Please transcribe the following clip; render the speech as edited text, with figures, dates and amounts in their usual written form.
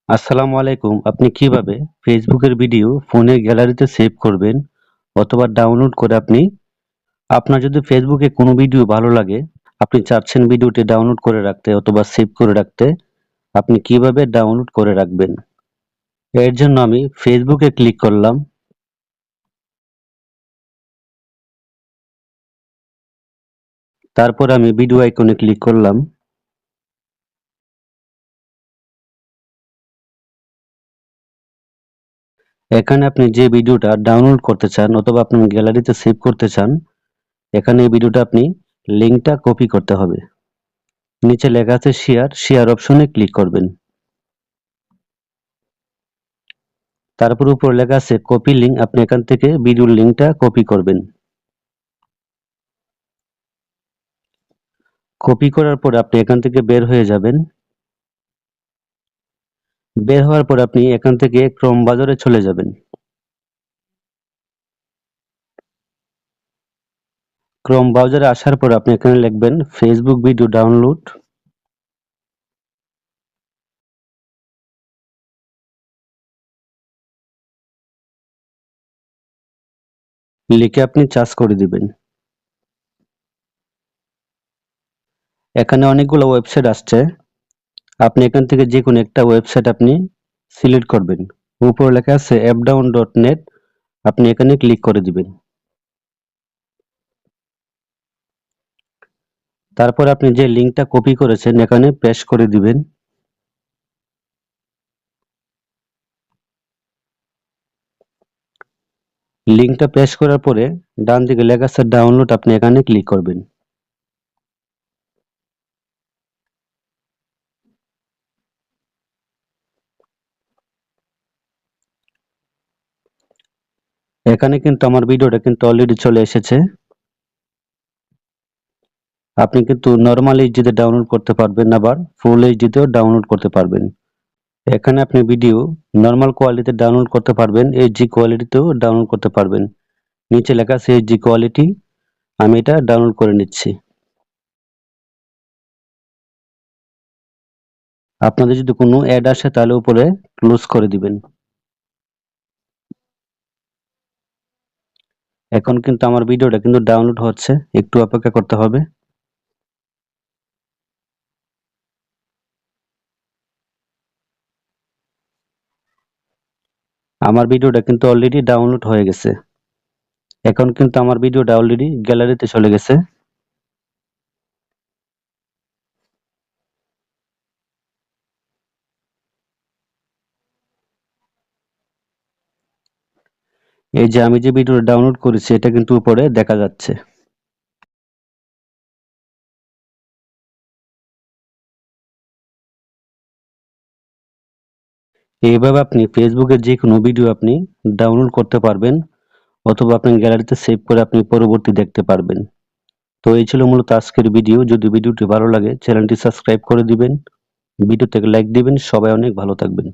আসসালামু আলাইকুম। আপনি কিভাবে ফেসবুকের ভিডিও ফোনের গ্যালারিতে সেভ করবেন অথবা ডাউনলোড করে আপনার যদি ফেসবুকে কোনো ভিডিও ভালো লাগে, আপনি চাচ্ছেন ভিডিওটি ডাউনলোড করে রাখতে অথবা সেভ করে রাখতে, আপনি কিভাবে ডাউনলোড করে রাখবেন? এর জন্য আমি ফেসবুকে ক্লিক করলাম। তারপর আমি ভিডিও আইকনে ক্লিক করলাম। এখানে আপনি যে ভিডিওটা ডাউনলোড করতে চান অথবা আপনার গ্যালারিতে সেভ করতে চান, এখানে এই ভিডিওটা আপনি লিংকটা কপি করতে হবে। নিচে লেখা আছে শেয়ার অপশনে ক্লিক করবেন। তারপর উপরে লেখা আছে কপি লিংক, আপনি এখান থেকে ভিডিওর লিংকটা কপি করবেন। কপি করার পর আপনি এখান থেকে বের হয়ে যাবেন। বের হওয়ার পর আপনি এখান থেকে ক্রোম ব্রাউজারে চলে যাবেন। ক্রোম ব্রাউজারে আসার পর আপনি এখানে লিখবেন ফেসবুক ভিডিও ডাউনলোড। লিখে আপনি সার্চ করে দিবেন। এখানে অনেকগুলো ওয়েবসাইট আসছে, আপনি এখান থেকে যে কোনো একটা ওয়েবসাইট আপনি সিলেক্ট করবেন। উপরে লেখা আছে appdown.net, আপনি এখানে ক্লিক করে দিবেন। তারপর আপনি যে লিংকটা কপি করেছেন এখানে পেস্ট করে দিবেন। লিংকটা পেস্ট করার পরে ডান দিকে লেখা আছে ডাউনলোড, আপনি এখানে ক্লিক করবেন। এখানে কিন্তু আমার ভিডিওটা কিন্তু অলরেডি চলে এসেছে। আপনি কিন্তু নরমাল এইচডিতে ডাউনলোড করতে পারবেন, আবার ফুল এইচডিতেও ডাউনলোড করতে পারবেন। এখানে আপনি ভিডিও নরমাল কোয়ালিটিতে ডাউনলোড করতে পারবেন, এইচডি কোয়ালিটিতেও ডাউনলোড করতে পারবেন। নিচে লেখা আছে এইচডি কোয়ালিটি, আমি এটা ডাউনলোড করে নিচ্ছি। আপনাদের যদি কোনো অ্যাড আসে তাহলে উপরে ক্লোজ করে দিবেন। এখন কিন্তু আমার ভিডিওটা কিন্তু ডাউনলোড হচ্ছে, একটু অপেক্ষা করতে হবে। আমার ভিডিওটা কিন্তু অলরেডি ডাউনলোড হয়ে গেছে। এখন কিন্তু আমার ভিডিওটা অলরেডি গ্যালারিতে চলে গেছে। এই যে আমি যে ভিডিওটা ডাউনলোড করেছি এটা কিন্তু উপরে দেখা যাচ্ছে। এইভাবে আপনি ফেসবুকের যে কোনো ভিডিও আপনি ডাউনলোড করতে পারবেন অথবা আপনার গ্যালারিতে সেভ করে আপনি পরবর্তী দেখতে পারবেন। তো এই ছিল মূলত আজকের ভিডিও। যদি ভিডিওটি ভালো লাগে চ্যানেলটি সাবস্ক্রাইব করে দিবেন, ভিডিওতে লাইক দিবেন। সবাই অনেক ভালো থাকবেন।